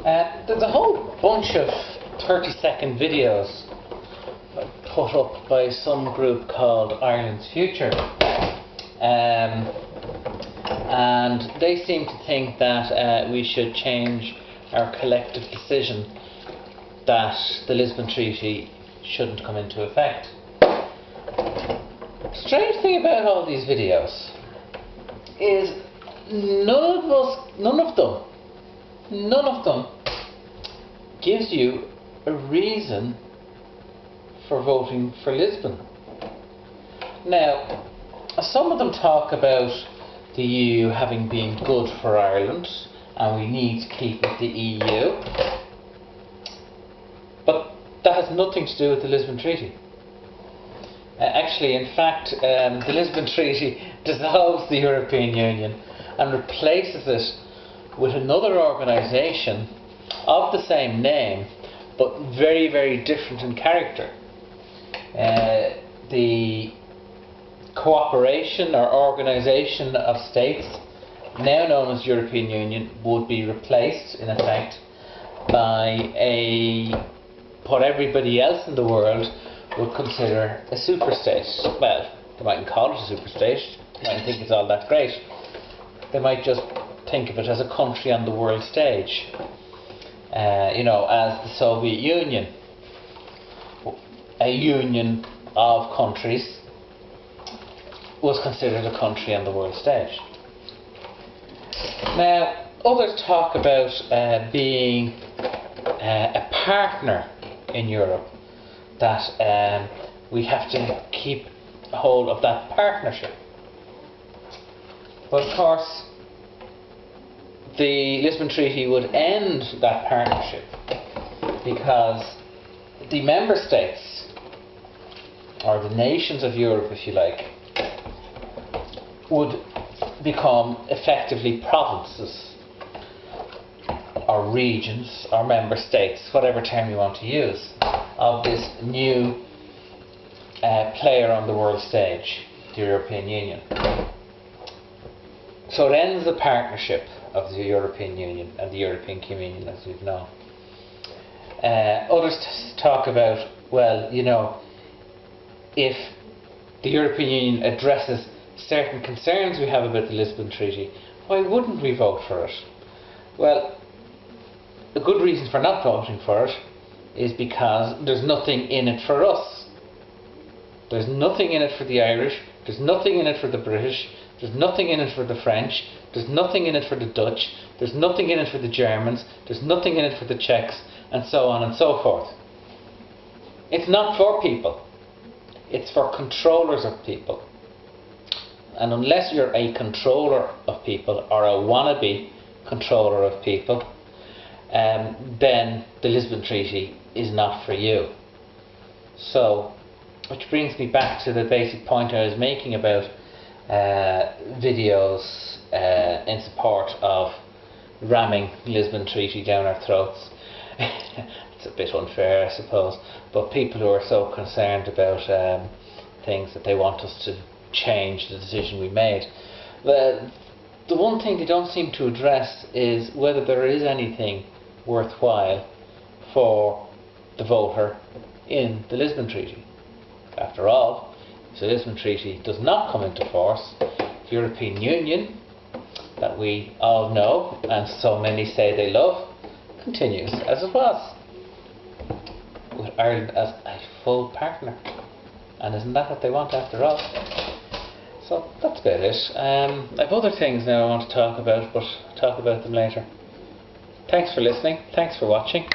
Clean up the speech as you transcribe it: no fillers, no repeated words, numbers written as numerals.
There's a whole bunch of 30-second videos put up by some group called Ireland's Future, and they seem to think that we should change our collective decision that the Lisbon Treaty shouldn't come into effect. Strange thing about all these videos is none of them gives you a reason for voting for Lisbon. Now, some of them talk about the EU having been good for Ireland and we need to keep with the EU, but that has nothing to do with the Lisbon Treaty. Actually, in fact, the Lisbon Treaty dissolves the European Union and replaces it with another organisation of the same name but very, very different in character. The cooperation or organisation of states, now known as European Union, would be replaced in effect by what everybody else in the world would consider a superstate. Well, they mightn't call it a superstate, they mightn't think it's all that great. They might just think of it as a country on the world stage. As the Soviet Union, a union of countries, was considered a country on the world stage. Now, others talk about being a partner in Europe, that we have to keep hold of that partnership. But of course, the Lisbon Treaty would end that partnership because the member states, or the nations of Europe if you like, would become effectively provinces or regions or member states, whatever term you want to use, of this new player on the world stage, the European Union. So it ends the partnership of the European Union and the European Communion as we've known. Others talk about, well, if the European Union addresses certain concerns we have about the Lisbon Treaty, why wouldn't we vote for it? Well, a good reason for not voting for it is because there's nothing in it for us. There's nothing in it for the Irish, there's nothing in it for the British, there's nothing in it for the French, there's nothing in it for the Dutch, there's nothing in it for the Germans, there's nothing in it for the Czechs, and so on and so forth. It's not for people. It's for controllers of people. And unless you're a controller of people or a wannabe controller of people, then the Lisbon Treaty is not for you. So, which brings me back to the basic point I was making about videos in support of ramming the Lisbon Treaty down our throats. It's a bit unfair, I suppose, but people who are so concerned about things that they want us to change the decision we made. The one thing they don't seem to address is whether there is anything worthwhile for the voter in the Lisbon Treaty. After all, if the Lisbon Treaty does not come into force, the European Union, that we all know and so many say they love, continues as it was, with Ireland as a full partner. And isn't that what they want after all? So that's about it. I have other things now I want to talk about, but I'll talk about them later. Thanks for listening. Thanks for watching.